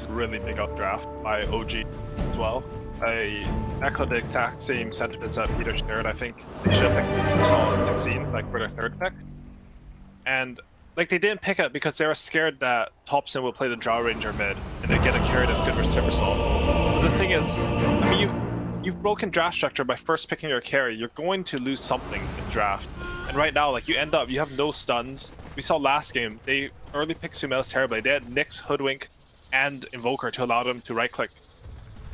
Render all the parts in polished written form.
was really big updraft by OG as well. I echo the exact same sentiments that Peter shared. I think they should have picked Timbersaw at 16, like for their third pick. And like they didn't pick it because they were scared that Thompson would play the Drow Ranger mid and then get a carry that's good for Timbersaw. But the thing is, I mean, you've broken draft structure by first picking your carry. You're going to lose something in draft. And right now, like you have no stuns. We saw last game, they early picked Sumail's terribly. They had Nyx, Hoodwink, and Invoker to allow them to right click.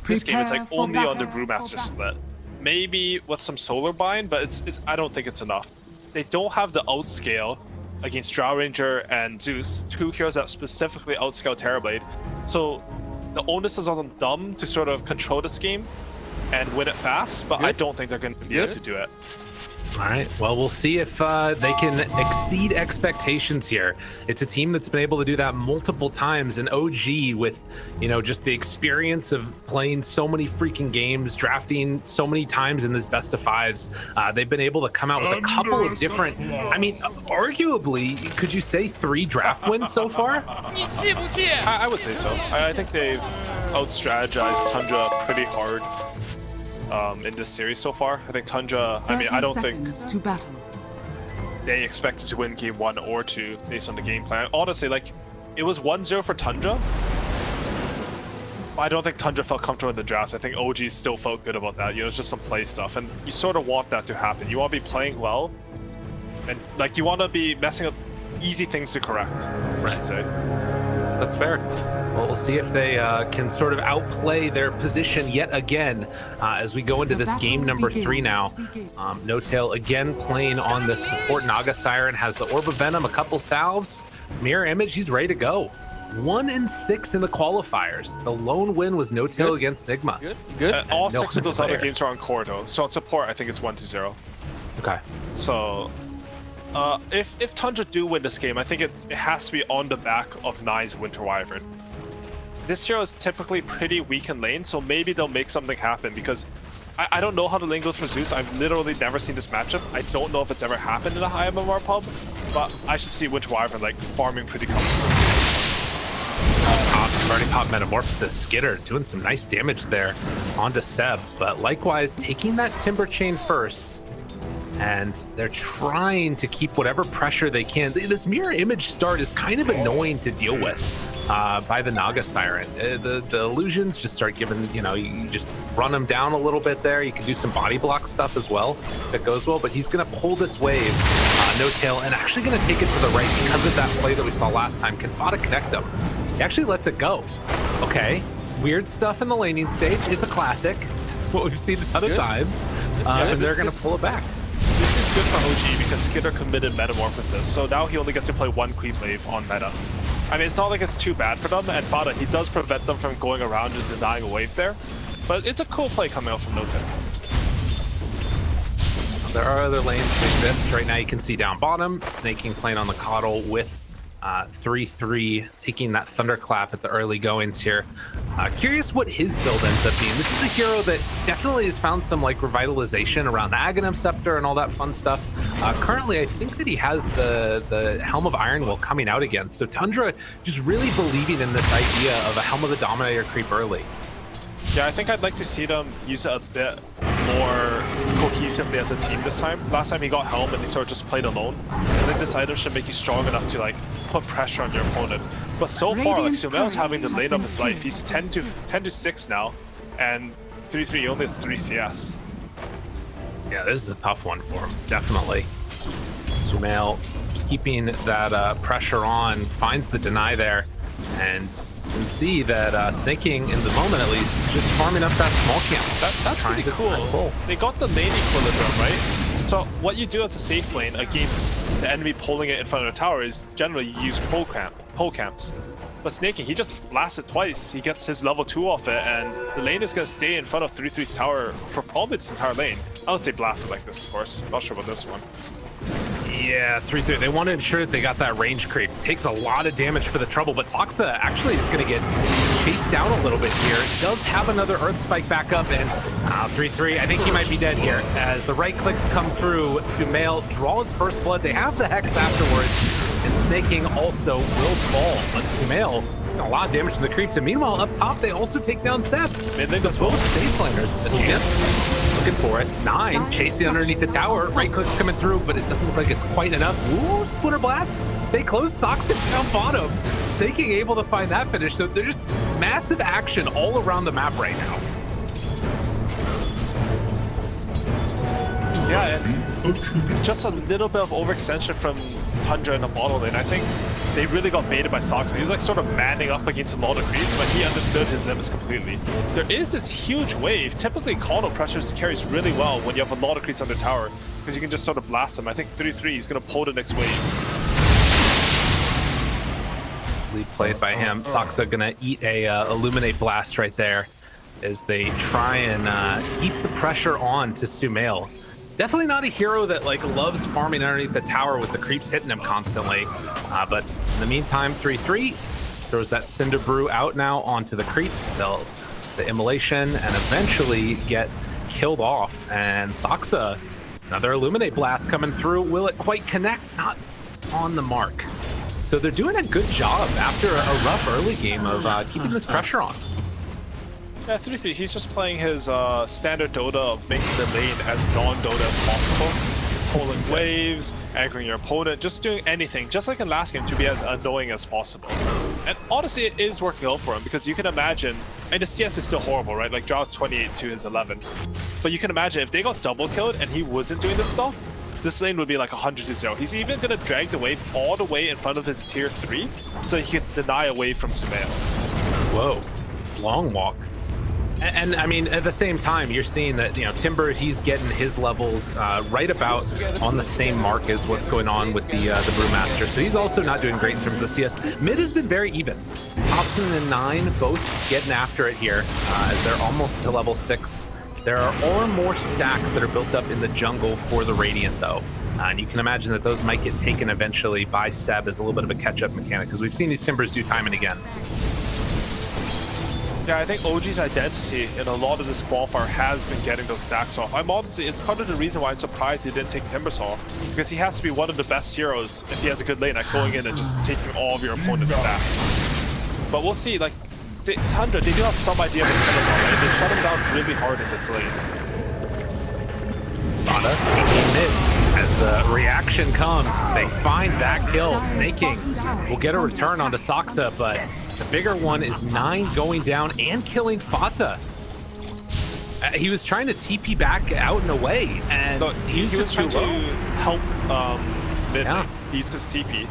This game it's like only on the Brewmaster split. Maybe with some Solar Bind, but it's I don't think it's enough. They don't have the outscale against Drow Ranger and Zeus, two heroes that specifically outscale Terrorblade. So the onus is on them to sort of control this game and win it fast, but I don't think they're going to be able to do it. All right, well, we'll see if they can exceed expectations here. It's a team that's been able to do that multiple times, and OG with, you know, just the experience of playing so many freaking games, drafting so many times in this best of fives, they've been able to come out with a couple of different, I mean, arguably, could you say 3 draft wins so far? I would say so. I think they've out-strategized Tundra pretty hard. In this series so far. I think Tundra, I mean, I don't think they expected to win game 1 or 2 based on the game plan. Honestly, like, it was 1-0 for Tundra. I don't think Tundra felt comfortable in the drafts. I think OG still felt good about that. You know, it's just some play stuff, and you sort of want that to happen. You want to be playing well, and like you want to be messing up easy things to correct, I should say. That's fair. Well, we'll see if they can sort of outplay their position yet again as we go into this game number 3 now. No-Tail again playing on the support. Naga Siren has the Orb of Venom, a couple salves. Mirror Image, he's ready to go. 1-6 in the qualifiers. The lone win was No-Tail against Nigma. Good. All 6 of those other games are on core though. So on support, I think it's 1-0. Okay. So if Tundra do win this game, I think it has to be on the back of Nine's Winter Wyvern. This hero is typically pretty weak in lane, so maybe they'll make something happen because I don't know how the lane goes for Zeus. I've literally never seen this matchup. I don't know if it's ever happened in a high MMR pub, but I should see Winter Wyvern like farming pretty comfortably. Already popped Metamorphosis. Skitter doing some nice damage there onto Seb, but likewise taking that Timber Chain first. And they're trying to keep whatever pressure they can. This mirror image start is kind of annoying to deal with by the Naga Siren. The illusions just start giving, you know, you just run them down a little bit there. You can do some body block stuff as well that goes well, but he's going to pull this wave, No-Tail, and actually going to take it to the right because of that play that we saw last time. Can Fada connect him? He actually lets it go. Okay, weird stuff in the laning stage. It's a classic. It's what we've seen a ton of times, and they're going to pull it back. This is good for OG because Skitter committed Metamorphosis, so now he only gets to play 1 Queen Wave on meta. I mean, it's not like it's too bad for them, and Fada, he does prevent them from going around and denying a wave there, but it's a cool play coming out from No-Tail. There are other lanes that exist. Right now you can see down bottom, Snaking playing on the Coddle with 3-3, taking that Thunderclap at the early goings here. Curious what his build ends up being. This is a hero that definitely has found some like revitalization around the Aghanim Scepter and all that fun stuff. Currently, I think that he has the Helm of Ironwill coming out again. So Tundra just really believing in this idea of a Helm of the Dominator creep early. Yeah, I think I'd like to see them use it a bit more cohesively as a team this time. Last time he got Helm and he sort of just played alone. I think this item should make you strong enough to like put pressure on your opponent. But so far, like Sumail's having the lane of his life. He's 10 to 6 now, and 3-3 only has 3 CS. Yeah, this is a tough one for him, definitely. Sumail keeping that pressure on, finds the deny there, and you can see that Snaking, in the moment at least, is just farming up that small camp. That's pretty cool. They got the lane equilibrium, right? So what you do as a safe lane against the enemy pulling it in front of the tower is generally you use pole camps. But Snaking, he just blasted twice. He gets his level 2 off it, and the lane is going to stay in front of 3-3's tower for probably this entire lane. I would say blasted like this, of course. Not sure about this one. Yeah, 3-3. They want to ensure that they got that range creep. Takes a lot of damage for the trouble, but Toxa actually is going to get chased down a little bit here. Does have another Earth Spike back up, and 3-3, I think he might be dead here. As the right clicks come through, Sumail draws first blood. They have the Hex afterwards, and Snake King also will fall, but Sumail a lot of damage from the creeps. And meanwhile, up top, they also take down Seb. So both safe planners, a chance. Looking for it. 9 chasing underneath the tower. Right click's coming through, but it doesn't look like it's quite enough. Ooh, Splitter Blast. Stay close. Sox it down bottom. Snake King able to find that finish. So there's just massive action all around the map right now. Yeah, and just a little bit of overextension from Tundra in the bottom lane. I think they really got baited by Sox. He's like sort of manning up against a lot of creeps, but he understood his limits completely. There is this huge wave. Typically, Kano pressures carries really well when you have a lot of creeps on the tower, because you can just sort of blast them. I think 3-3 is going to pull the next wave. Lead played by him. Soxa gonna eat a Illuminate Blast right there as they try and keep the pressure on to Sumail. Definitely not a hero that like loves farming underneath the tower with the creeps hitting him constantly. But in the meantime, 3-3 throws that Cinder Brew out now onto the creeps. They'll the immolation and eventually get killed off. And Soxa, another Illuminate Blast coming through. Will it quite connect? Not on the mark. So they're doing a good job after a rough early game of keeping this pressure on. Yeah, 3-3, he's just playing his standard Dota of making the lane as non-Dota as possible. Pulling waves, anchoring your opponent, just doing anything, just like in last game, to be as annoying as possible. And honestly, it is working out for him, because you can imagine, and the CS is still horrible, right? Like Drow 28 to his 11. But you can imagine if they got double killed and he wasn't doing this stuff, this lane would be like 100-0. He's even going to drag the wave all the way in front of his tier 3, so he can deny a wave from Sumail. Whoa, long walk. And I mean, at the same time, you're seeing that, you know, Timber, he's getting his levels right about on the same mark as what's going on with the Brewmaster. So he's also not doing great in terms of CS. Mid has been very even. Hobson and 9 both getting after it here as they're almost to level 6. There are more stacks that are built up in the jungle for the Radiant, though. And you can imagine that those might get taken eventually by Seb as a little bit of a catch-up mechanic, because we've seen these Timbers do time and again. Yeah, I think OG's identity in a lot of this qualifier has been getting those stacks off. I'm honestly, it's part of the reason why I'm surprised he didn't take Timbersaw, because he has to be one of the best heroes if he has a good lane at going in and just taking all of your opponent's stacks. But we'll see, like, Tundra, they do have some idea of Timbersaw, right? They shut him down really hard in this lane. Fada taking mid. As the reaction comes, they find that kill. Snake King will get a return onto Soxa, but the bigger one is 9 going down and killing Fata. He was trying to TP back out and away, and so he was trying to help mid. Yeah. He used his TP.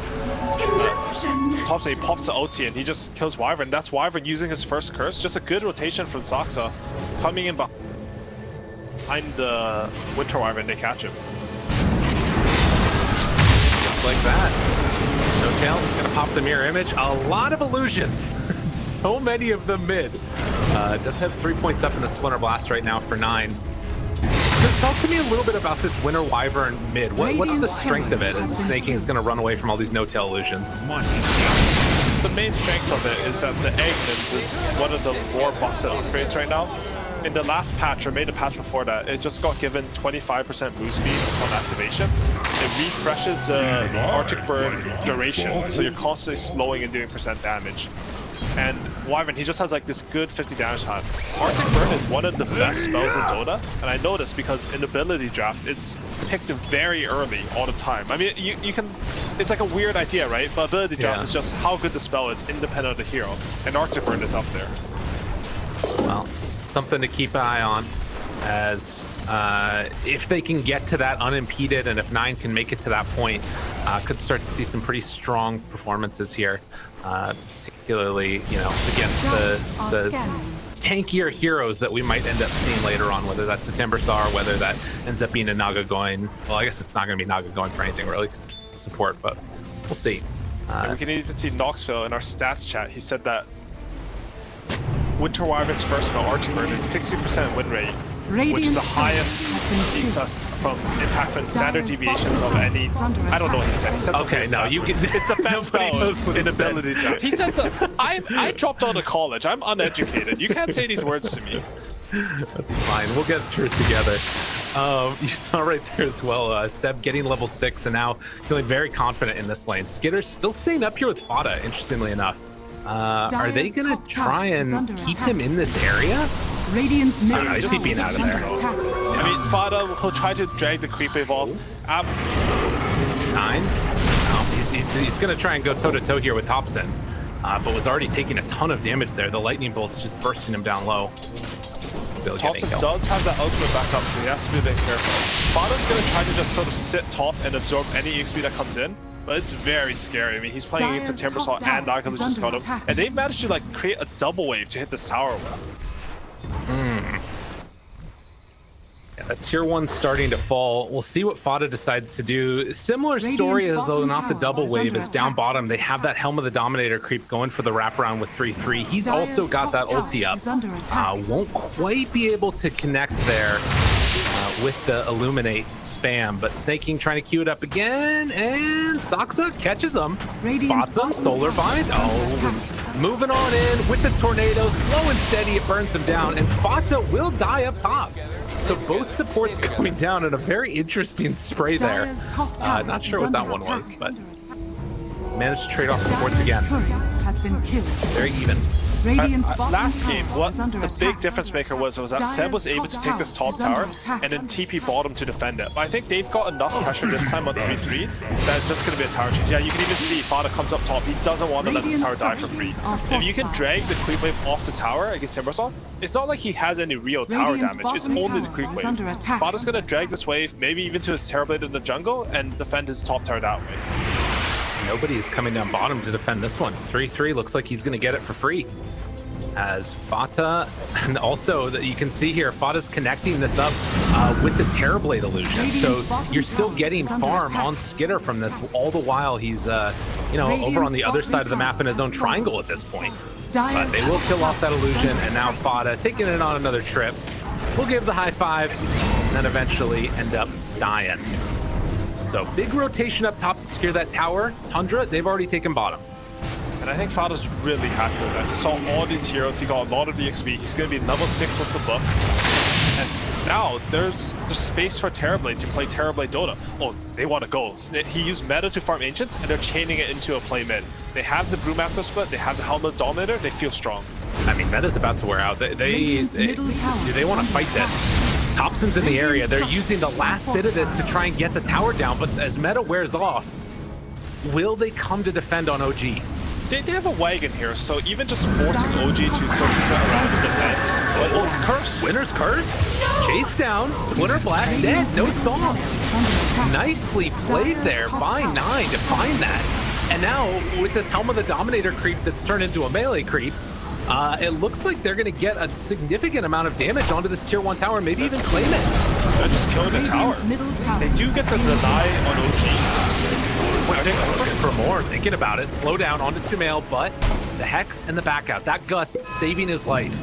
Top side, he pops the ulti and he just kills Wyvern. That's Wyvern using his first curse. Just a good rotation from Soxa. Coming in behind the Winter Wyvern, they catch him. Just like that. No tail, gonna pop the mirror image. A lot of illusions. So many of them mid. Does have 3 points up in the Splinter Blast right now for 9. So talk to me a little bit about this Winter Wyvern mid. What's the strength of it as Snake King is gonna run away from all these no-tail illusions? The main strength of it is that the Eggmans is one of the more busted upgrades right now. In the last patch, or maybe the patch before that, it just got given 25% boost speed on activation. It refreshes the Arctic Burn duration, so you're constantly slowing and doing percent damage. And Wyvern, he just has like this good 50 damage time. Arctic Burn is one of the best spells in Dota, and I know this because in ability draft, it's picked very early all the time. I mean, you can, it's like a weird idea, right? But ability draft is just how good the spell is independent of the hero, and Arctic Burn is up there. Well, something to keep an eye on, as if they can get to that unimpeded, and if 9 can make it to that point, could start to see some pretty strong performances here, particularly, you know, against the tankier heroes that we might end up seeing later on, whether that's the Timbersaw or whether that ends up being a Naga going. Well, I guess it's not going to be Naga going for anything really, because it's support, but we'll see. And we can even see Knoxville in our stats chat. He said that Winter Wyvern's first spell, Arctic Burn, is 60% win rate, which is the highest beats us from impact and standard deviations of any. I don't know what he said. He said okay, no, you can. It's the best spell in ability draft. He said, I dropped out of college. I'm uneducated. You can't say these words to me. That's fine. We'll get through it together. You saw right there as well, Seb getting level 6 and now feeling very confident in this lane. Skitter's still staying up here with Fada, interestingly enough. Are they gonna try and keep him in this area? Radiant's middle I see being out of there. I mean, Fada will try to drag the creep wave off. 9. No, he's gonna try and go toe-to-toe here with Thompson, but was already taking a ton of damage there. The lightning bolt's just bursting him down low. Thompson does have that ultimate backup, so he has to be a bit careful. Fada's gonna try to just sort of sit top and absorb any EXP that comes in, but it's very scary. I mean, he's playing against a Timbersaw and Naga that just got him, and they've managed to like create a double wave to hit this tower with. Yeah, that tier 1's starting to fall. We'll see what Fada decides to do. Similar story as though not the double wave is down bottom. They have that Helm of the Dominator creep going for the wraparound with 3-3. He's also got that ulti up. Won't quite be able to connect there with the Illuminate spam, but Snake King trying to queue it up again, and Saksa catches him, spots him, Solar Bind. Oh, moving on in with the tornado, slow and steady, it burns him down, and Fata will die up top. So both supports going down in a very interesting spray there. Not sure what that one was, but managed to trade off supports again. Very even. Last game, what the big difference maker was that Seb was able to take this top tower and then TP bottom to defend it. But I think they've got enough pressure this time on 3-3 that it's just going to be a tower change. Yeah, you can even see Fada comes up top. He doesn't want to let this tower die for free. If you can drag the creep wave off the tower against Timbersaw, it's not like he has any real tower damage. It's only the creep wave. Fada's going to drag this wave, maybe even to his Terrorblade in the jungle, and defend his top tower that way. Nobody is coming down bottom to defend this one. 3-3 looks like he's going to get it for free. As Fata, and also that you can see here, Fata's connecting this up with the Terrorblade illusion. So you're still getting farm on Skitter from this, all the while he's, over on the other side of the map in his own triangle at this point. But they will kill off that illusion, and now Fata taking it on another trip. We'll give the high five, and then eventually end up dying. So big rotation up top to secure that tower. Tundra, they've already taken bottom. And I think Fada's really happy with that. He saw all these heroes, he got a lot of EXP. He's going to be level 6 with the book. And now there's space for Terrorblade to play Terrorblade Dota. Oh, they want to go. He used meta to farm Ancients, and they're chaining it into a play mid. They have the Brewmaster split, they have the Helm of the Dominator, they feel strong. I mean, meta's about to wear out. Do they want to fight this? Thompson's in the area. They're using the last bit of this to try and get the tower down, but as meta wears off, will they come to defend on OG? They have a wagon here, so even just forcing OG to sort of sit around and defend. Oh, curse! Winner's curse? Chase down, Splinter Blast dead, no song. Nicely played there by 9 to find that. And now, with this Helm of the Dominator creep that's turned into a melee creep, it looks like they're going to get a significant amount of damage onto this tier 1 tower, maybe even claim it. They're just killing the tower. They do get the deny on OG. For more, thinking about it, slow down onto Sumail, but the Hex and the back out, that Gust saving his life.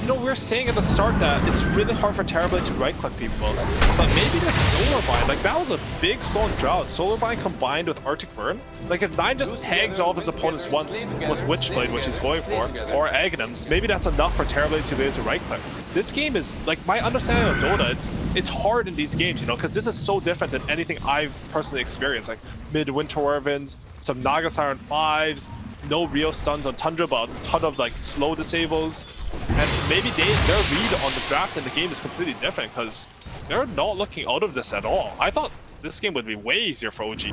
You know, we were saying at the start that it's really hard for Terrorblade to right-click people, but maybe the Solar Bind, like that was a big strong Drow. Solar Bind combined with Arctic Burn, like if 9 just tags off his opponents once with Witchblade, which he's going for, or Aghanims, maybe that's enough for Terrorblade to be able to right-click. This game is, like, my understanding of Dota, it's hard in these games, you know, because this is so different than anything I've personally experienced, like mid-Winter Wyverns, some Naga Siren 5s, no real stuns on Tundra, but a ton of like slow disables. And maybe their read on the draft in the game is completely different because they're not looking out of this at all. I thought this game would be way easier for OG.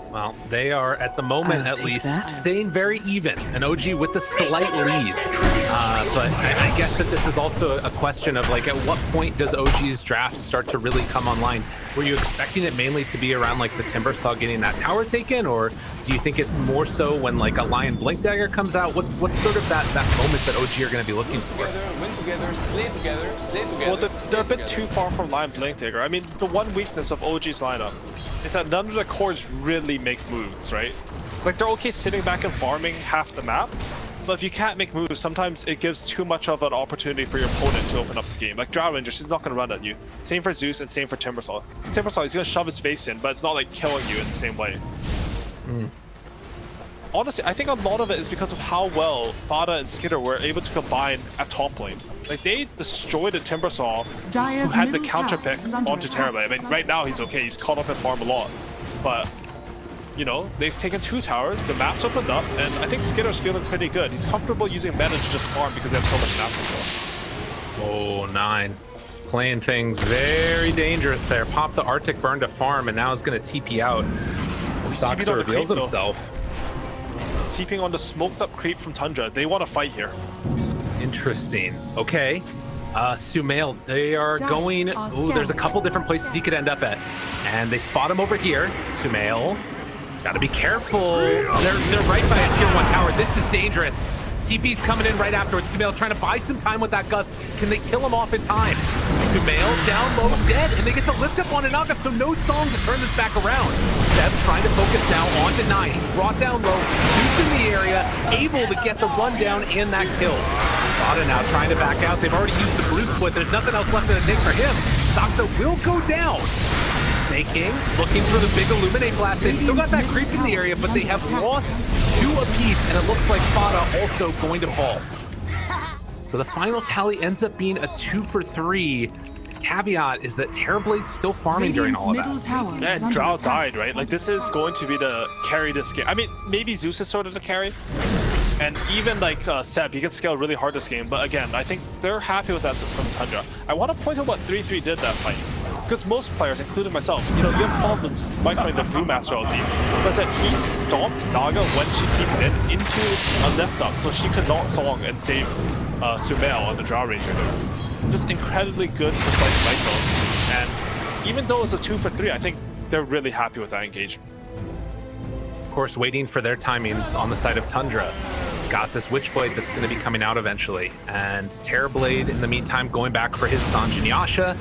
Well, they are, at the moment at least, staying very even. An OG with a slight lead. But I guess that this is also a question of, like, at what point does OG's draft start to really come online? Were you expecting it mainly to be around, like, the Timbersaw getting that tower taken? Or do you think it's more so when, like, a Lion Blink Dagger comes out? What's sort of that moment that OG are going to be looking for? Win together, slay together, slay together. Well, they're a bit too far from Lion Blink Dagger. I mean, the one weakness of OG's lineup is that none of the cores really make moves, right? Like, they're okay sitting back and farming half the map, but if you can't make moves, sometimes it gives too much of an opportunity for your opponent to open up the game. Like, Drow Ranger, she's not going to run at you. Same for Zeus and same for Timbersaw. Timbersaw, he's going to shove his face in, but it's not like killing you in the same way. honestly, I think a lot of it is because of how well Fada and Skitter were able to combine at top lane. Like, they destroyed the Timbersaw, who had the counter pick onto Terrorblade. I mean, right now he's okay, he's caught up in farm a lot. But, you know, they've taken 2 towers, the map's opened up, and I think Skitter's feeling pretty good. He's comfortable using mana to just farm because they have so much map control. Oh, 9. Playing things very dangerous there. Popped the Arctic Burn to farm, and now is going to TP out. Soxa reveals himself. He's TPing on the smoked up creep from Tundra. They want to fight here. Interesting. Okay. Sumail, they are going... Ooh, there's a couple different places he could end up at. And they spot him over here. Sumail, gotta be careful. They're right by a tier 1 tower. This is dangerous. TP's coming in right afterwards. Sumail trying to buy some time with that Gust. Can they kill him off in time? Sumail down low, dead, and they get to lift up on Inaga, so no song to turn this back around. Seb trying to focus now onto 9. He's brought down low, Zeus in the area, able to get the rundown and that kill. Fada now trying to back out. They've already used the blue split. There's nothing else left in the tank for him. Soxa will go down. Snake King looking for the big Illuminate blast. They've still got that creep in the area, but they have lost 2 apiece, and it looks like Fada also going to fall. So the final tally ends up being a 2 for 3. Caveat is that Terrorblade's still farming during all of that. Yeah, and Drow died, right? Like, this is going to be the carry this game. I mean, maybe Zeus is sort of the carry. And even like Seb, he can scale really hard this game. But again, I think they're happy with that from Tundra. I want to point out what 3-3 did that fight. Because most players, including myself, you know, you have problems microing the Brewmaster ulti. But that he stomped Naga when she teamed in into a lift up, so she could not song and save Sumail on the Drow Ranger. Just incredibly good, precise micro. And even though it's a 2 for 3, I think they're really happy with that engagement. Of course, waiting for their timings on the side of Tundra. Got this Witchblade that's going to be coming out eventually. And Terrorblade, in the meantime, going back for his Sanjin Yasha.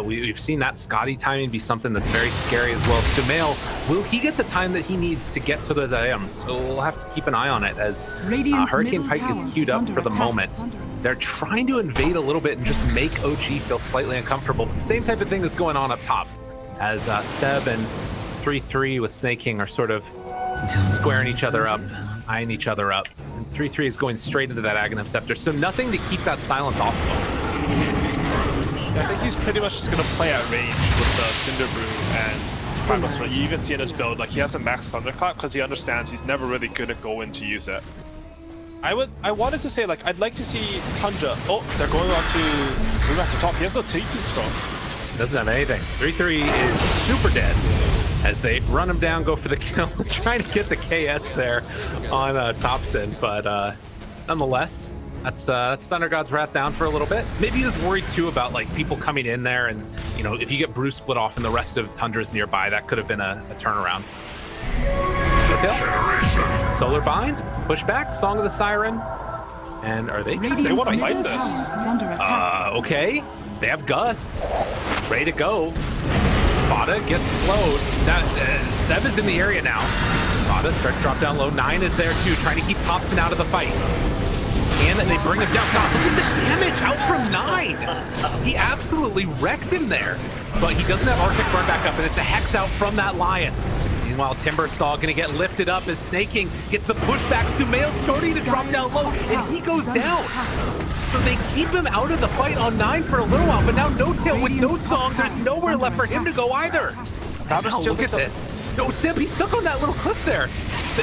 We've seen that Scotty timing be something that's very scary as well. Sumail, will he get the time that he needs to get to those items? So we'll have to keep an eye on it as Hurricane Pike is queued up for the moment. They're trying to invade a little bit and just make OG feel slightly uncomfortable. But the same type of thing is going on up top as Seb and 3-3 with Snake King are sort of squaring each other up, eyeing each other up. And 3-3 is going straight into that Aghanim Scepter, so nothing to keep that silence off of him. I think he's pretty much just going to play at range with the Cinder Brew and Primal Split. You even see in his build, like, he has a max Thunderclap because he understands he's never really good at going to use it. I wanted to say, like, I'd like to see Tundra. Oh, they're going on to Brewmaster top. He has no TP strong. Doesn't have anything. 3-3 is super dead as they run him down, go for the kill, trying to get the KS there on Thompson, but nonetheless, that's Thunder God's Wrath down for a little bit. Maybe he was worried too about like people coming in there, and you know, if you get Bruce split off and the rest of Tundra's nearby, that could have been a turnaround. Solar Bind, pushback, Song of the Siren, and are they want to fight this? Okay, they have Gust, ready to go. Fada gets slowed. Now, Seb is in the area now. Fada starts to drop down low. 9 is there too, trying to keep Thompson out of the fight. And they bring him down. God, look at the damage out from 9. He absolutely wrecked him there. But he doesn't have Arctic Burn back up, and it's a Hex out from that Lion. Meanwhile, Timbersaw gonna get lifted up as Snake King gets the pushback. Sumail starting to drop down low, and he goes down. So they keep him out of the fight on 9 for a little while, but now No Tail with no song, there's nowhere left for him to go either. Now look at this. No, Seb, he's stuck on that little cliff there.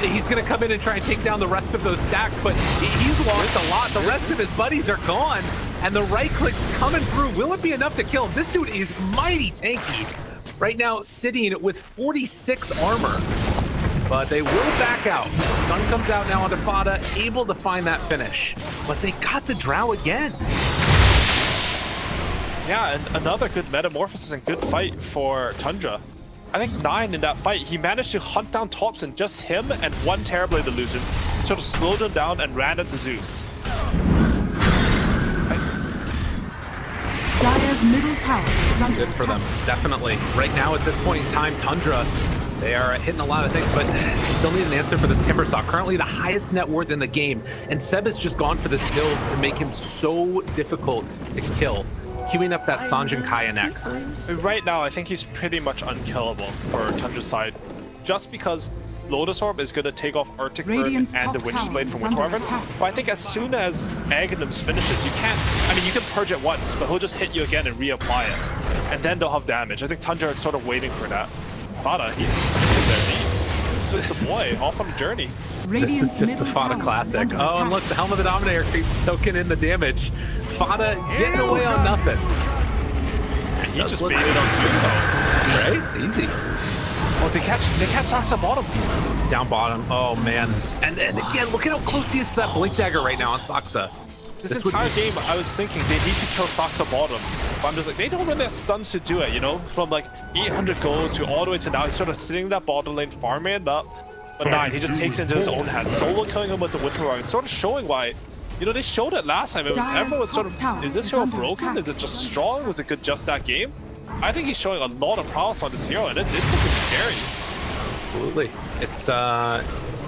He's gonna come in and try and take down the rest of those stacks, but he's lost a lot. The rest of his buddies are gone, and the right click's coming through. Will it be enough to kill him? This dude is mighty tanky. Right now, sitting with 46 armor. But they will back out. Stun comes out now onto Fada, able to find that finish. But they got the Drow again. Yeah, and another good metamorphosis and good fight for Tundra. I think 9 in that fight, he managed to hunt down Thompson, just him and 1 Terrorblade illusion, sort of slowed him down and ran at the Zeus. Dire's middle tower is under Good for them, definitely. Right now at this point in time, Tundra, they are hitting a lot of things, but still need an answer for this Timbersaw. Currently the highest net worth in the game, and Seb has just gone for this build to make him so difficult to kill. Queuing up that Sanjin Kaya next. Right now, I think he's pretty much unkillable for Tundra's side, just because Lotus Orb is going to take off Arctic Burn Radiant's and the top Witch's tower Blade from is Winter under Wyvern. attack. But I think as soon as Aghanim's finishes, you can't... I mean, you can purge it once, but he'll just hit you again and reapply it. And then they'll have damage. I think Tundra is sort of waiting for that. Fada, he's there. He's just a boy, off on a journey. This is just the Fada classic. Oh, and look, the Helm of the Dominator keeps soaking in the damage. Fada getting away on nothing. And he just baited on Zeus. Right? Easy. Oh, they catch Sox at bottom. Down bottom. Oh, man. And again, look at how close he is to that Blink Dagger right now on Saksa. This entire game, I was thinking they need to kill Sox at bottom. But I'm just like, they don't really have stuns to do it, you know? From like 800 gold to all the way to now, he's sort of sitting in that bottom lane, farming it up. But 9, he just takes it into his own hands. Solo killing him with the Winter Warrior. It's sort of showing why, you know, they showed it last time. Everyone was sort of, is this hero broken? Is it just strong? Was it good just that game? I think he's showing a lot of prowess on this hero, and it's looking scary. Absolutely. It's,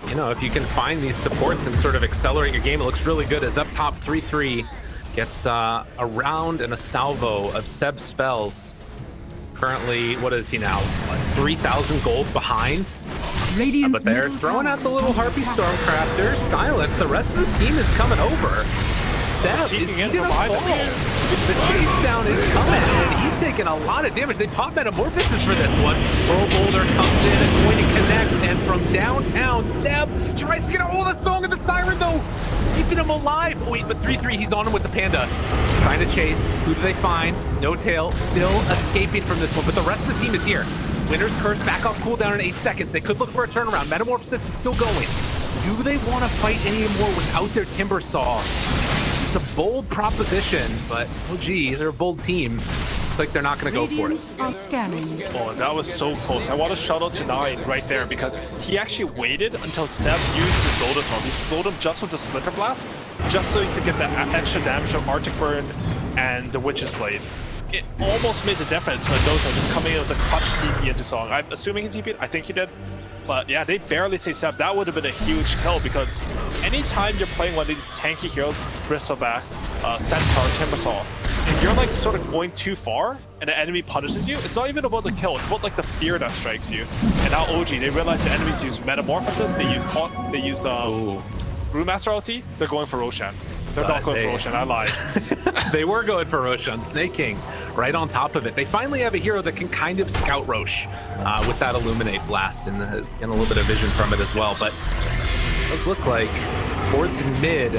you know, if you can find these supports and sort of accelerate your game, it looks really good. As up top, 3-3 gets a round and a salvo of Seb spells. Currently, what is he now? 3,000 gold behind. But they're throwing out the little Harpy Stormcrafter. Silence. The rest of the team is coming over. Seb is gonna fall. The chase down is coming, and he's taking a lot of damage. They pop Metamorphosis for this one. Pearl Boulder comes in and going to connect, and from downtown, Seb tries to get a hold of the Song of the Siren, though. Keeping him alive. Oh, wait, but 3-3, he's on him with the Panda. Trying to chase. Who do they find? No Tail, still escaping from this one, but the rest of the team is here. Winter's Curse back off cooldown in 8 seconds. They could look for a turnaround. Metamorphosis is still going. Do they want to fight anymore without their Timbersaw? It's a bold proposition, but oh gee, they're a bold team. It's like they're not going to go for it. Are scanning. Oh, that was so close. I want to shout out to 9 right there because he actually waited until Seb used his Lotus Orb. He slowed him just with the Splinter Blast, just so he could get that extra damage from Arctic Burn and the Witch's Blade. It almost made the difference when Dota just coming in with a clutch TP into Song. I'm assuming he TP'd. I think he did. But yeah, they barely say Seb. That would have been a huge kill because anytime you're playing one of these tanky heroes, Bristleback, Centaur, Timbersaw, if you're like sort of going too far and the enemy punishes you, it's not even about the kill, it's about like the fear that strikes you. And now OG, they realize the enemies use Metamorphosis, they used Brewmaster LT, they're going for Roshan. They're not going for Roshan, I lied. They were going for Roshan, Snake King, right on top of it. They finally have a hero that can kind of scout Rosh with that Illuminate Blast and a little bit of vision from it as well. But it does look like towards mid,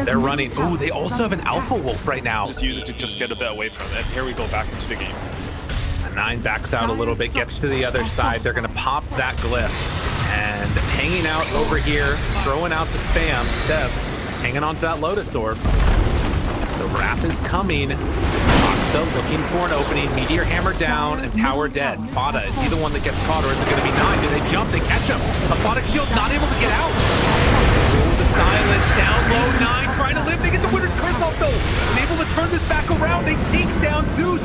they're running. Ooh, they also have an Alpha Wolf right now. Just use it to just get a bit away from it. And here we go back into the game. 9 backs out a little bit, gets to the other side. They're going to pop that glyph. And hanging out over here, throwing out the spam, Seb. Hanging on to that Lotus Orb. The Wrath is coming. Aksa looking for an opening. Meteor Hammer down and Tower dead. Fada, is he the one that gets caught or is it going to be 9? Do they jump? They catch him. Aphotic Shield not able to get out. Ooh, the silence down low. 9 trying to live. They get the Winter's Curse off though. And able to turn this back around. They take down Zeus.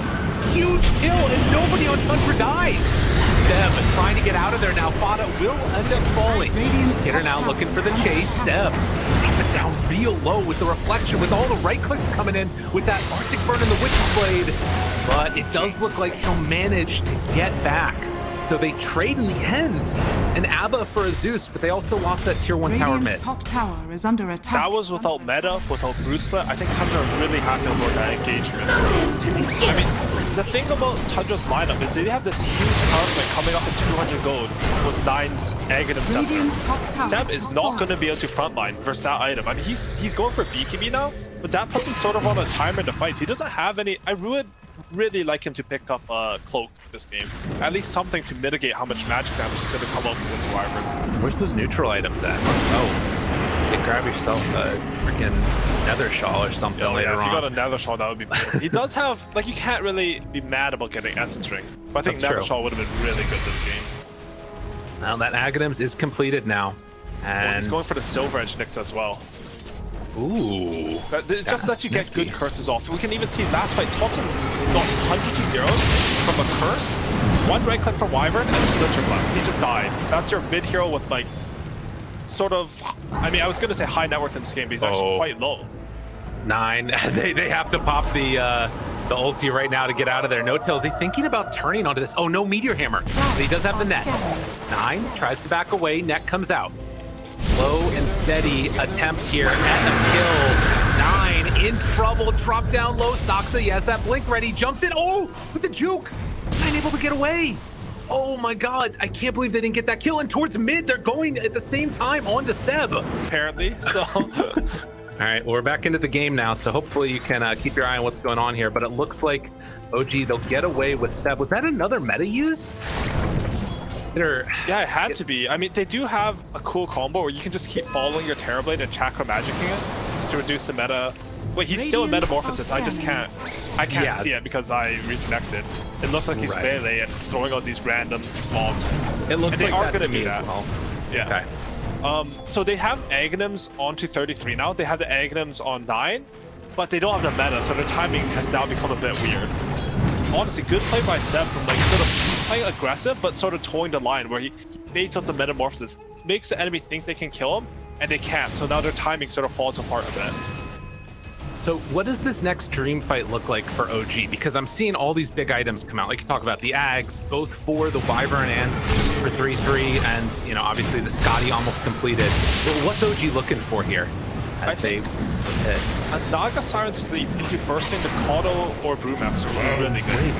Huge kill and nobody on Tundra dies. Seb trying to get out of there now. Fada will end up falling. Skitter now looking for the chase. Seb keep it down real low with the reflection, with all the right clicks coming in with that Arctic Burn and the Witch's Blade. But it does look like he'll manage to get back. So they trade in the end an Abba for a Zeus, but they also lost that tier 1 tower mid. Top tower is under attack. That was without meta, without Bruce, but I think Tundra really happy about that engagement. I mean, the thing about Tundra's lineup is they have this huge power spike coming up at 200 gold with 9's Aghanim Scepter. Seb is not going to be able to frontline versus that item. I mean, he's going for BKB now, but that puts him sort of on a timer in the fights. He doesn't have any... I would really like him to pick up Cloak this game. At least something to mitigate how much magic damage is going to come up with Wyvern. Where's those neutral items at? Oh, you can grab yourself a freaking Nether Shawl or something later on. If you got a Nether Shawl, that would be beautiful. He does have, like, you can't really be mad about getting Essence Ring. But I think Nether Shawl would have been really good this game. Now that Aghanims is completed now. And he's going for the Silver Edge Nyx as well. Ooh. It just lets you get good curses off. We can even see last fight, Thompson got 100 zeros from a curse, 1 right click from Wyvern, and a Splinter Blast. He just died. That's your mid hero with, like, sort of, I mean, I was going to say high net worth in this game, but he's actually quite low. 9. They have to pop the the ulti right now to get out of there. No-Tail, is he thinking about turning onto this? Oh, no Meteor Hammer. But he does have the net. 9 tries to back away. Net comes out. Slow and steady attempt here at the kill. 9 in trouble. Drop down low. Soxa, he has that blink ready. Jumps in. Oh, with the juke. 9 able to get away. Oh my god, I can't believe they didn't get that kill. And towards mid, they're going at the same time on to Seb. Apparently, so... All right, well, we're back into the game now, so hopefully you can keep your eye on what's going on here. But it looks like OG, they'll get away with Seb. Was that another meta used? Yeah, it had to be. I mean, they do have a cool combo where you can just keep following your Terrorblade and Chakra Magicking it to reduce the meta. Wait, he's still in Metamorphosis. I just can't. I can't see it because I reconnected. It looks like he's melee and throwing out these random mobs. It looks and like they are that going to to do me that. as well. Yeah. Okay. So they have Aghanims onto 33 now. They have the Aghanims on 9, but they don't have the meta, so their timing has now become a bit weird. Honestly, good play by Seb from like sort of playing aggressive, but sort of towing the line where he baits up the Metamorphosis, makes the enemy think they can kill him, and they can't. So now their timing sort of falls apart a bit. So what does this next dream fight look like for OG? Because I'm seeing all these big items come out. Like you talk about the Ags, both for the Wyvern and for 3-3, and you know, obviously the Scotty almost completed. But what's OG looking for here? As they hit? A Naga Siren Sleep into bursting the Kato or Brewmaster would be really good.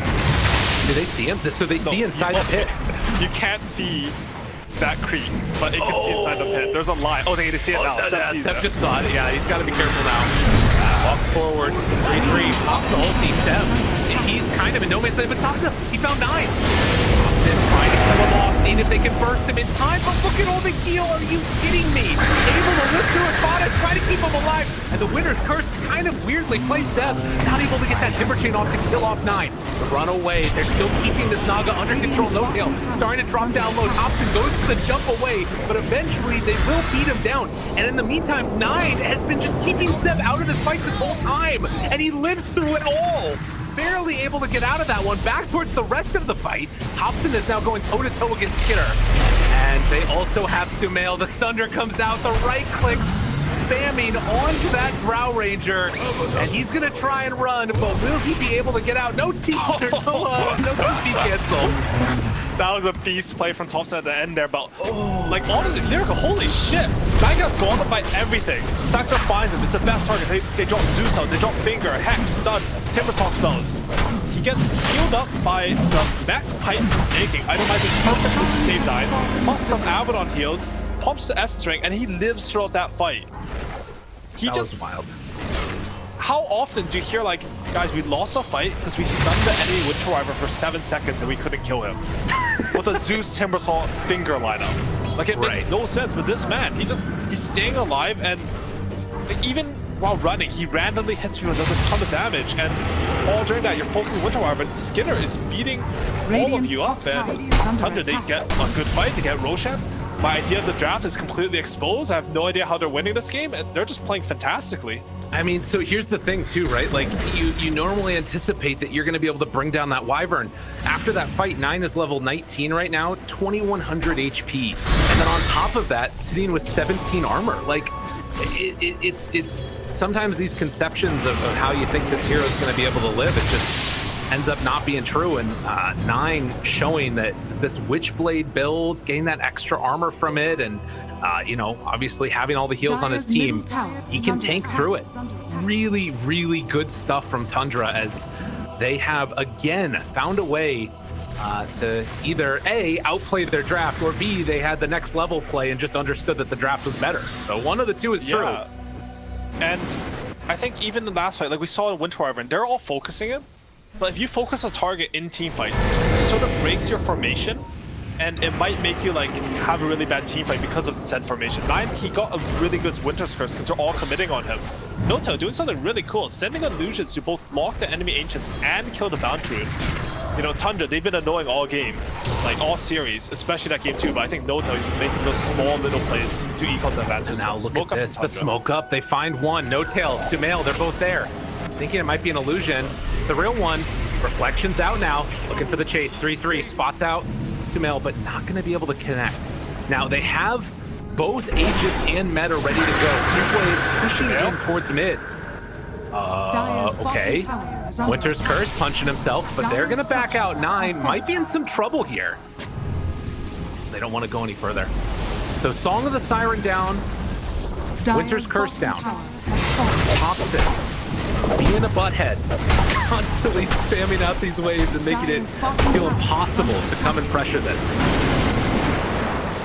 Do they see him? So they see inside the pit. You can't see that creep, but it can see inside the pit. There's a line. Oh, they see it now. Seb just saw it. Yeah, he's got to be careful now. Walks forward. 3-3. Pops the whole team. Seb, he's kind of in no man's land, but Soxa, he found 9. Then trying to kill him off, seeing if they can burst him in time, but look at all the heal. Are you kidding me? Able to lift through a bot and try to keep him alive. And the Winter's Curse kind of weirdly plays Seb. Not able to get that Timber Chain off to kill off 9. The run away. They're still keeping this Naga under control. No-Tail starting to drop down low. Thompson goes for the jump away, but eventually they will beat him down. And in the meantime, 9 has been just keeping Seb out of this fight this whole time. And he lives through it all. Barely able to get out of that one. Back towards the rest of the fight. Hobson is now going toe-to-toe against Skidder. And they also have Sumail. The Thunder comes out. The right clicks spamming onto that Drow Ranger. And he's going to try and run, but will he be able to get out? No TP cancel. That was a beast play from Thompson at the end there, but like honestly, Lyrical, holy shit. That got gone by everything. Saxa finds him, it's the best target. They drop Zeus out, they drop Finger, Hex, Stun, Timbersaw spells. He gets healed up by the Mech Pipe Snaking, itemizing perfectly to save 9, plus some Abaddon heals, pumps the S-String, and he lives throughout that fight. That was wild. How often do you hear like, guys, we lost a fight because we stunned the enemy Winter Wyvern for 7 seconds and we couldn't kill him? With a Zeus Timbersaw Finger lineup. Like it makes no sense, but this man, he's staying alive, and even while running, he randomly hits people and does a ton of damage, and all during that, you're focusing Winter Wyvern. Skinner is beating all of you up, and Tundra, they get a good fight, they get Roshan. My idea of the draft is completely exposed. I have no idea how they're winning this game, and they're just playing fantastically. I mean, so here's the thing too, right? Like you normally anticipate that you're going to be able to bring down that Wyvern. After that fight, 9 is level 19 right now, 2100 HP. And then on top of that, sitting with 17 armor. Like it's sometimes these conceptions of how you think this hero is going to be able to live, it just ends up not being true. And 9 showing that this Witchblade build, getting that extra armor from it, and you know, obviously having all the heals on his team, he can tank through it. Really, really good stuff from Tundra, as they have again found a way to either A, outplay their draft, or B, they had the next level play and just understood that the draft was better. So one of the two is true. And I think even in the last fight, like we saw in Winter Wyvern, they're all focusing him. But if you focus a target in team fights, it sort of breaks your formation, and it might make you like have a really bad team fight because of said formation. 9, he got a really good Winter's Curse because they're all committing on him. No-Tail doing something really cool, sending illusions to both block the enemy ancients and kill the Bounty Rune. You know, Tundra, they've been annoying all game, like all series, especially that game too, but I think No-Tail is making those small little plays to equal the advantage. Now look at this, the smoke up, they find one. No-Tail, Sumail, they're both there. Thinking it might be an illusion. It's the real one. Reflection's out now, looking for the chase. 3-3, spots out Sumail, but not going to be able to connect. Now they have both Aegis and Meta ready to go. Pushing in towards mid. Dire's bottom Okay. tower is under Winter's attack. Curse punching himself, but they're gonna back out. Nine might be in some trouble here. They don't want to go any further. So Song of the Siren down, Dire's Winter's Curse bottom down. tower has fallen. pops it, being a butthead, constantly spamming out these waves and making it feel impossible to come and pressure this.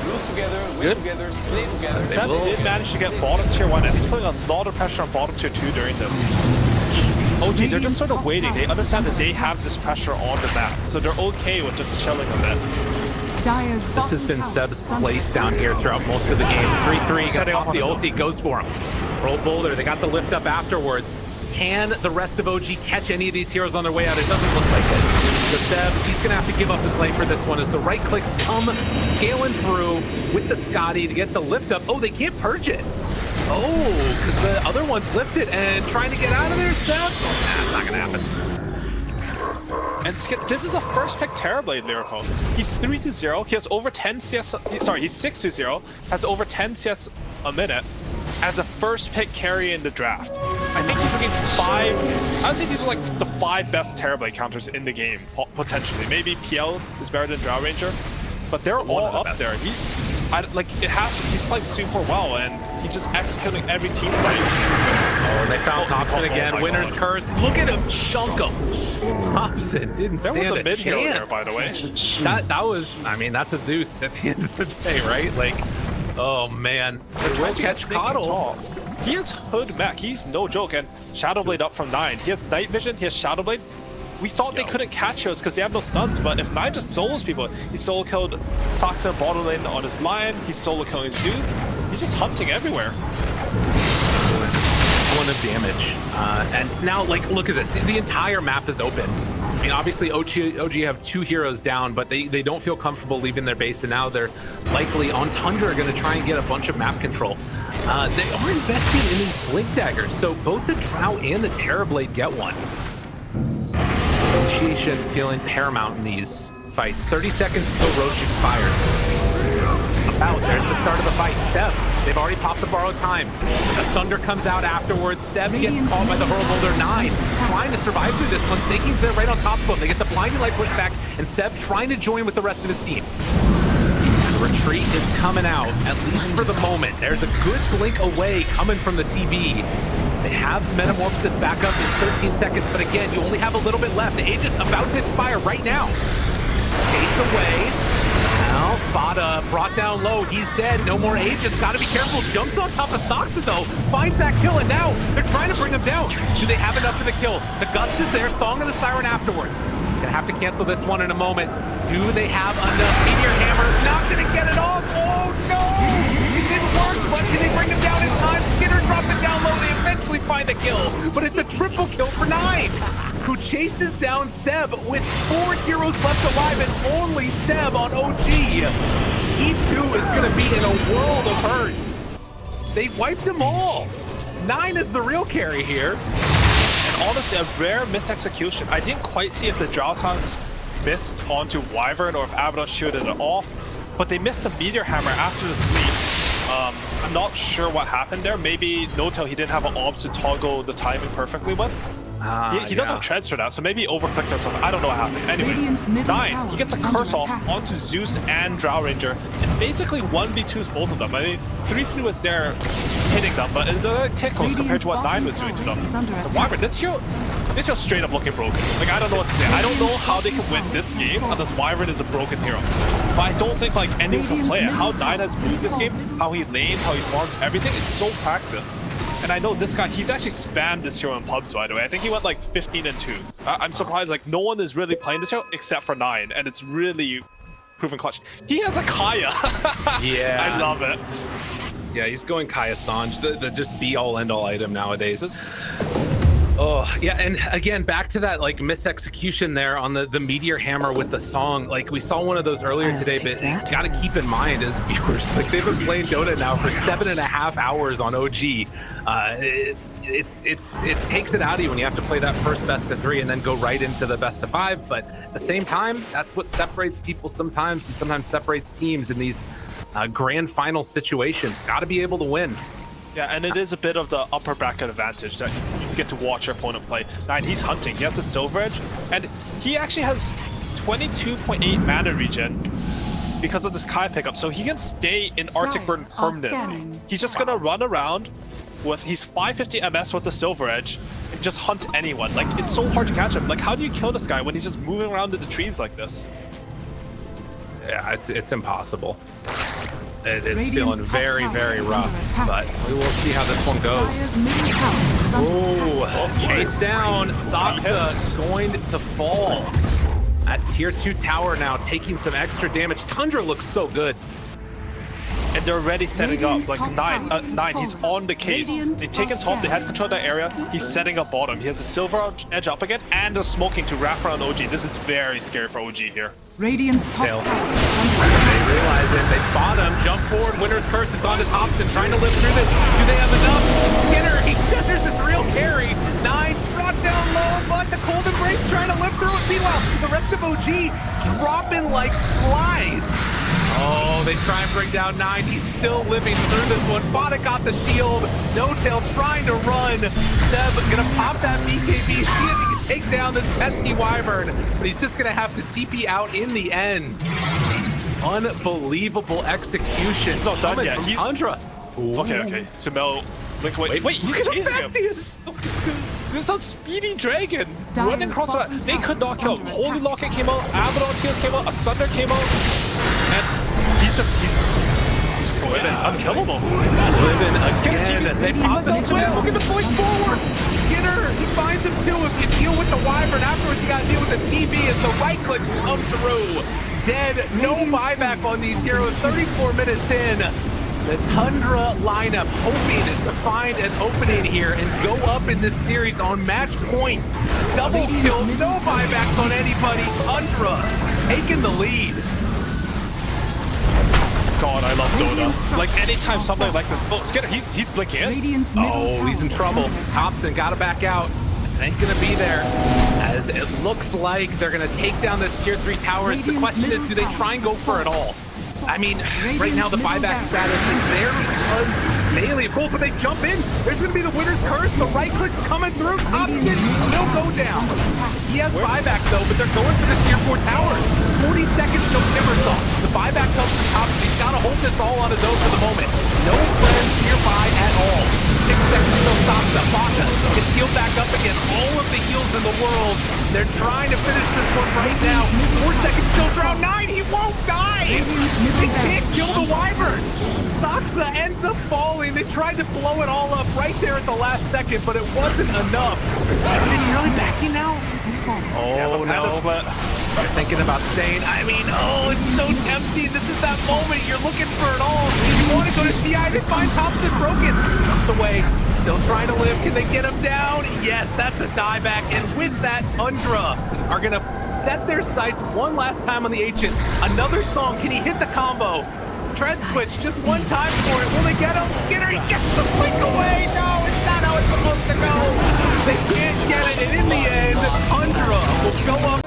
Lose together, win Good. together, slay together. Seb will- did manage to get bottom tier 1, and he's putting a lot of pressure on bottom tier 2 during this. OG, they're just sort of waiting. They understand that they have this pressure on the map, so they're okay with just chilling a bit. Dire's This has been bottom Seb's tower is under place down here throughout most of the games. 3-3, gonna Setting up pop on the the ulti, goes for him. Roll Boulder, they got the lift up afterwards. Can the rest of OG catch any of these heroes on their way out? It doesn't look like it. So Seb, he's gonna have to give up his life for this one as the right clicks come scaling through with the Scotty to get the lift up. Oh, they can't purge it. Oh, because the other one's lifted and trying to get out of there, Seb. Nah, it's not gonna happen. And this is a first pick Terrorblade Lyrical. He's 3-0. He has over 10 CS. Sorry, he's 6-0. Has over 10 CS a minute as a first pick carry in the draft. I think he's against 5. I would say these are like the 5 best Terrorblade counters in the game, potentially. Maybe PL is better than Drow Ranger, but they're all of the up best. there. He's playing super well, and he's just executing every team fight. Oh, and they found Thompson again. my Winner's God. Curse. Look at him chunk him. Thompson didn't There stand was a mid hero there, chance. by the way. That was, I mean, that's a Zeus at the end of the day, right? Like, oh man. They will catch Sneaky Coddle. tall. He has Hood Mech. He's no joke. And Shadowblade up from 9. He has Night Vision. He has Shadowblade. We thought they couldn't catch us because they have no stuns, but if 9 just solos people, he solo killed Saxa bottom lane on his Lion. He's solo killing Zeus. He's just hunting everywhere. One of damage. And now, like, look at this. The entire map is open. I mean, obviously, OG have 2 heroes down, but they don't feel comfortable leaving their base, and now they're likely on Tundra going to try and get a bunch of map control. They are investing in these Blink Daggers, so both the Drow and the Terrorblade get one. Initiation feeling paramount in these fights. 30 seconds till Roche expires. There's the start of the fight. Seb, they've already popped the borrowed time. The Thunder comes out afterwards. Seb gets caught by the Hurl Boulder 9, trying to survive through this one. Saki's there right on top of him. They get the blinding light pushback, and Seb trying to join with the rest of his team. Retreat is coming out, at least for the moment. There's a good blink away coming from the TV. They have Metamorphosis back up in 13 seconds, but again, you only have a little bit left. The age is about to expire right now. Takes away. Now, Fada brought down low. He's dead. No more Aegis. Gotta be careful. Jumps on top of Soxa, though. Finds that kill, and now they're trying to bring him down. Do they have enough for the kill? The Gust is there. Song of the Siren afterwards. Gonna have to cancel this one in a moment. Do they have enough? Meteor Hammer not gonna get it off. Oh, no! It didn't work, but can they bring him down in time? Skinner dropped it down low. They eventually find the kill, but it's a triple kill for 9, who chases down Seb with 4 heroes left alive and only Seb on OG. He too is gonna be in a world of hurt. They wiped them all. 9 is the real carry here. And honestly, a rare misexecution. I didn't quite see if the Drow Sounds missed onto Wyvern or if Abaddon shielded it off, but they missed a Meteor Hammer after the sleep. I'm not sure what happened there. Maybe Notel, he didn't have an obs to toggle the timing perfectly with. He doesn't transfer that, so maybe he overclicked or something. I don't know what happened. Anyways, Radiant's middle 9, tower he gets a is under curse off attack. onto Zeus and Drow Ranger, and basically 1v2s both of them. I mean, 3-3 was there hitting them, but the tickles compared to what 9 was doing to them. Is under The attack. Wyvern, this hero straight up looking broken. Like, I don't know what to say. I don't know how they can win this game unless Wyvern is a broken hero. But I don't think, like, anyone can play it. How 9 has moved this game, how he lanes, how he farms, everything, it's so practiced. And I know this guy, he's actually spammed this hero in pubs, by the way. I think he went like 15-2. I'm surprised, like, no one is really playing this hero except for 9, and it's really proven clutch. He has a Kaya. Yeah. I love it. Yeah, he's going Kaya Sanj, the just be-all, end-all item nowadays. Oh, yeah, and again, back to that, like, misexecution there on the Meteor Hammer with the song. Like, we saw one of those earlier today, but you gotta keep in mind as viewers, like, they've been playing Dota now for 7.5 hours on OG. It takes it out of you when you have to play that first best of 3 and then go right into the best of 5, but at the same time, that's what separates people sometimes, and sometimes separates teams in these grand final situations. Gotta be able to win. Yeah, and it is a bit of the upper bracket advantage that you get to watch your opponent play. Nine, he's hunting. He has a Silver Edge, and he actually has 22.8 mana regen because of this Kai pickup, so he can stay in Arctic Burn permanently. He's just gonna run around with he's 550 MS with the Silver Edge and just hunt anyone. Like, it's so hard to catch him. Like, how do you kill this guy when he's just moving around in the trees like this? Yeah, it's impossible. It's Radiant's feeling top very, tower very is rough, under attack. but we will see how this one goes. Dire's middle tower is under attack. Oh, chase down. Saksa going to fall. At tier 2 tower now, taking some extra damage. Tundra looks so good. And they're already setting Radiant's up. Like, top tower is Nine, he's fallen. on the case. Radiant They taken are top, they had scared. control of that area. He's setting up bottom. He has a Silver Edge up again, and they're smoking to wrap around OG. This is very scary for OG here. Radiant's top Tail. tower is under They attack. realize it. They spot him. Jump forward. Winner's Curse is on to Thompson, trying to live through this. Do they have enough? Skinner, he there's this real carry. Nine brought down low, but the Cold Embrace trying to live through it. Meanwhile, the rest of OG dropping like flies. Oh, they try and bring down Nine. He's still living through this one. Fodder got the shield. No Tail trying to run. Seb gonna pop that BKB. See if he can take down this pesky Wyvern. But he's just gonna have to TP out in the end. Unbelievable execution. He's not done Coming yet. from He's- Tundra. Okay. So Mel, wait, he's Look at how chasing him. fast he is. This is a speedy dragon Dire's running across the. bottom They tower could not is kill him. under Holy attack. Locket came out, Abaddon Tears came out, Asunder came out, and he's just going in. It's unkillable. Living Skinner again. TV. They pop the Radiant's twist. middle Look at the tower point is under forward. Skinner, he finds him too. If you deal with the Wyvern afterwards, you got to deal with the TV as the right clicks come through. Dead. No buyback on these heroes. 34 minutes in. The Tundra lineup hoping to find an opening here and go up in this series on match points. Double kill, no buybacks on anybody. Tundra taking the lead. God, I love Radiant's Dota. structure Like, anytime is something like this. Oh, Skinner, he's blinking in. Radiant's middle Oh, tower he's in is trouble. under attack. Thompson got to back out. Ain't gonna be there. As it looks like they're gonna take down this tier 3 towers. The Radiant's question is, middle do they tower try and go is for it all? I mean, right now the Radiant's buyback middle status is there because melee cool, but they jump in. There's gonna be the Winner's Curse. The right click's coming through. Thompson will go down. He has buyback though, but they're going for the tier 4 towers. 40 seconds, no Timbersaw. The buyback comes from Thompson. He's gotta hold this all on his own for the moment. No friends nearby at all. 6 seconds till Saksa. Faka gets healed back up again. All of the heals in the world. They're trying to finish this one right now. 4 seconds till Drow. 9. He won't die. They can't kill the Wyvern. Saksa ends up falling. They tried to blow it all up right there at the last second, but it wasn't enough. Are they really backing now? Oh no. Split. You're thinking about staying. I mean, oh, it's so tempting. This is that moment. You're looking for it all. You want to go to Ti, they find Thompson broken. Jumps away. Still trying to live. Can they get him down? Yes, that's a dieback. And with that, Tundra are going to set their sights one last time on the Ancient. Another song. Can he hit the combo? Tread switch just one time for it. Will they get him? Skinner, he gets the blink away. No, it's not how it's supposed to go. They can't get it. And in the end, Tundra will go up